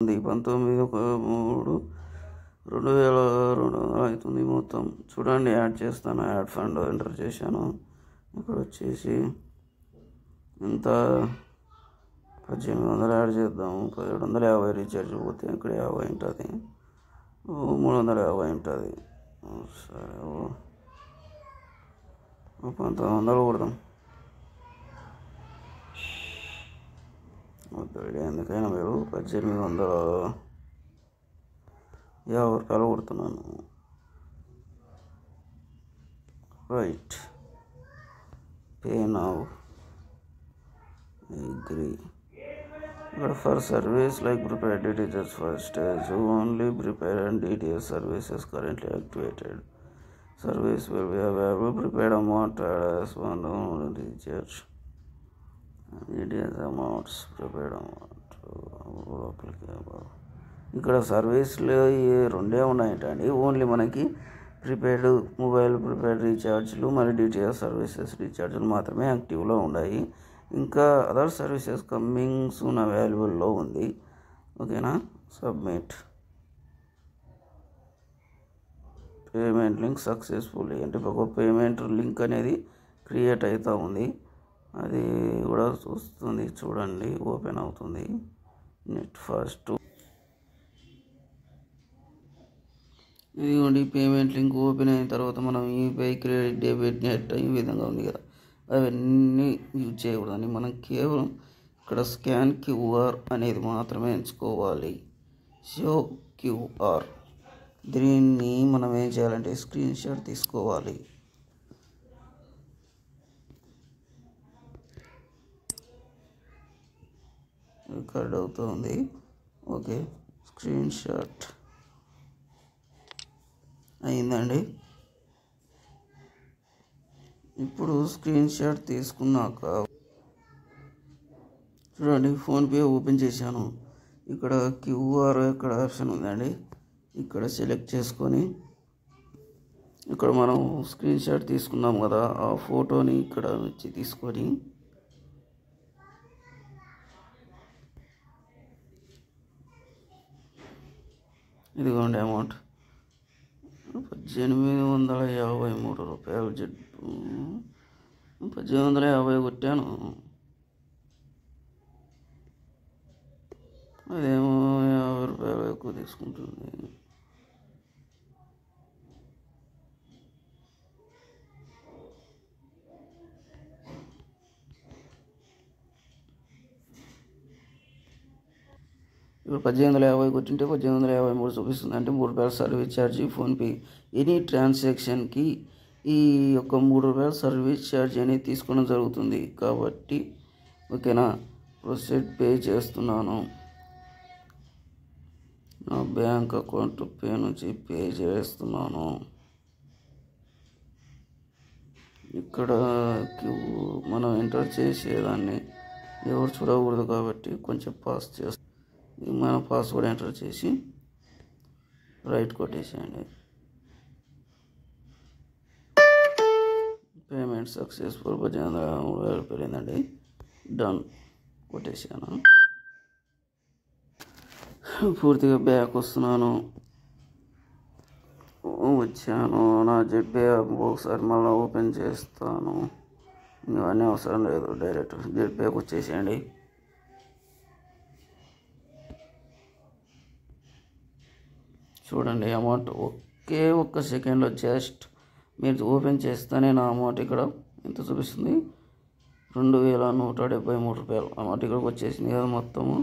19/3/2022 అవుతుంది మొత్తం. చూడండి, యాడ్ చేస్తాను. యాడ్ ఫండ్ ఎంటర్ చేశాను. ఇక్కడ వచ్చేసి ఇంత 1800 యాడ్ చేద్దాము. 1750 రీఛార్జ్ పోతే ఇక్కడ 50 ఉంటుంది, 350 ఉంటుంది. సరే, 1900 కొడదాం. వద్దు, ఎందుకైనా మీరు 1850 రూపాయలు కొడుతున్నాను. Right, pay now, agree. ఇక్కడ for service like prepared DTH first stage only prepared and DTH services currently activated. Service will be available prepared amount as one recharge DTH amounts prepared amount. ఇక్కడ సర్వీస్లో రెండే ఉన్నాయంటండి. Only మనకి prepared mobile prepared రీఛార్జ్లు మరియు DTH services రీఛార్జ్లు మాత్రమే యాక్టివ్లో ఉన్నాయి. ఇంకా అదర్ సర్వీసెస్ కమింగ్ సూన్ అవైలబుల్లో ఉంది. ఓకేనా, సబ్మిట్. పేమెంట్ లింక్ సక్సెస్ఫుల్లీ అంటే ఒక పేమెంట్ లింక్ అనేది క్రియేట్ అవుతూ ఉంది. అది కూడా చూస్తుంది, చూడండి, ఓపెన్ అవుతుంది. నెట్ ఫస్ట్ ఇదిగోండి, పేమెంట్ లింక్ ఓపెన్ అయిన తర్వాత మనం యూపీఐ, క్రెడిట్, డెబిట్, నెట్ ఈ విధంగా ఉంది కదా, అవన్నీ యూజ్ చేయకూడదని మనం కేవలం ఇక్కడ స్కాన్ QR అనేది మాత్రమే ఎంచుకోవాలి. షో QR, దీన్ని మనం ఏం చేయాలంటే స్క్రీన్ షాట్ తీసుకోవాలి. రికార్డ్ అవుతుంది. ఓకే, స్క్రీన్ షాట్ అయిందండి. ఇప్పుడు స్క్రీన్ షాట్ తీసుకున్నాక చూడండి, ఫోన్పే ఓపెన్ చేశాను. ఇక్కడ QR ఇక్కడ ఆప్షన్ ఉందండి. ఇక్కడ సెలెక్ట్ చేసుకొని ఇక్కడ మనం స్క్రీన్ షాట్ తీసుకున్నాం కదా, ఆ ఫోటోని ఇక్కడ వచ్చి తీసుకొని ఇదిగోండి అమౌంట్ 1853 రూపాయలు. 1850 కొట్టాను. అదేమో 50 రూపాయలు ఎక్కువ తీసుకుంటుంది. ఇప్పుడు 1850 కొట్టింటే 1853 చూపిస్తుంది. అంటే 3 రూపాయల సర్వీస్ ఛార్జీ ఫోన్పే. ఎనీ ట్రాన్సాక్షన్కి ఈ యొక్క 3 రూపాయల సర్వీస్ ఛార్జ్ అనేది తీసుకోవడం జరుగుతుంది. కాబట్టి ఓకేనా, ప్రొసీడ్ పే చేస్తున్నాను. నా బ్యాంక్ అకౌంట్ పే నుంచి పే చేస్తున్నాను. ఇక్కడ మనం ఎంటర్ చేసేదాన్ని ఎవరు చూడకూడదు కాబట్టి కొంచెం పాస్ చేస్తాం. మన పాస్వర్డ్ ఎంటర్ చేసి రైట్ కొట్టేసేయండి. Payment successful. 1803 పెరిగిందండి. డన్ కొట్టేసాను. పూర్తిగా బ్యాక్ వస్తున్నాను. వచ్చాను. నా జెడ్పే ఒకసారి మళ్ళీ ఓపెన్ చేస్తాను. ఇవన్నీ అవసరం లేదు, డైరెక్ట్ జెడ్పేకి వచ్చేసేయండి. చూడండి, అమౌంట్ ఒక్క సెకండ్లో జస్ట్ మీరు ఓపెన్ చేస్తేనే నా అమౌంట్ ఇక్కడ ఎంత చూపిస్తుంది, 2173 రూపాయలు అమౌంట్ ఇక్కడికి వచ్చేసింది కదా. మొత్తము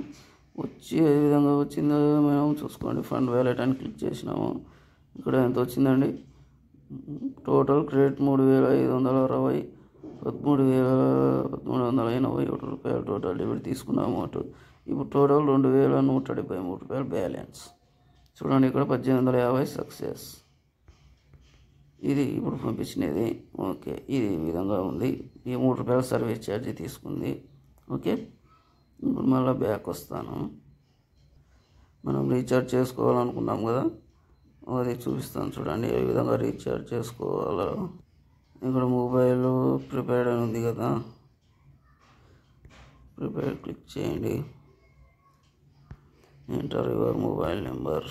వచ్చి ఏ విధంగా వచ్చిందో మేము చూసుకోండి. ఫండ్ వ్యాలెట్ అని క్లిక్ చేసినాము. ఇక్కడ ఎంత వచ్చిందండి, టోటల్ క్రెడిట్ 3560, 13,381 రూపాయలు టోటల్ డెబిట్ తీసుకున్న అమౌంట్. ఇప్పుడు టోటల్ 2173 రూపాయలు బ్యాలెన్స్. చూడండి, ఇక్కడ 1850 సక్సెస్. ఇది ఇప్పుడు పంపించినది. ఓకే, ఇది ఈ విధంగా ఉంది. ఈ 3 రూపాయల సర్వీస్ ఛార్జీ తీసుకుంది. ఓకే, ఇప్పుడు మళ్ళీ బ్యాక్ వస్తాను. మనం రీఛార్జ్ చేసుకోవాలనుకున్నాం కదా, అది చూపిస్తాను. చూడండి ఏ విధంగా రీఛార్జ్ చేసుకోవాలో. ఇక్కడ మొబైల్ ప్రిపేర్డ్ అని ఉంది కదా, ప్రిపేర్ క్లిక్ చేయండి. Enter your mobile number.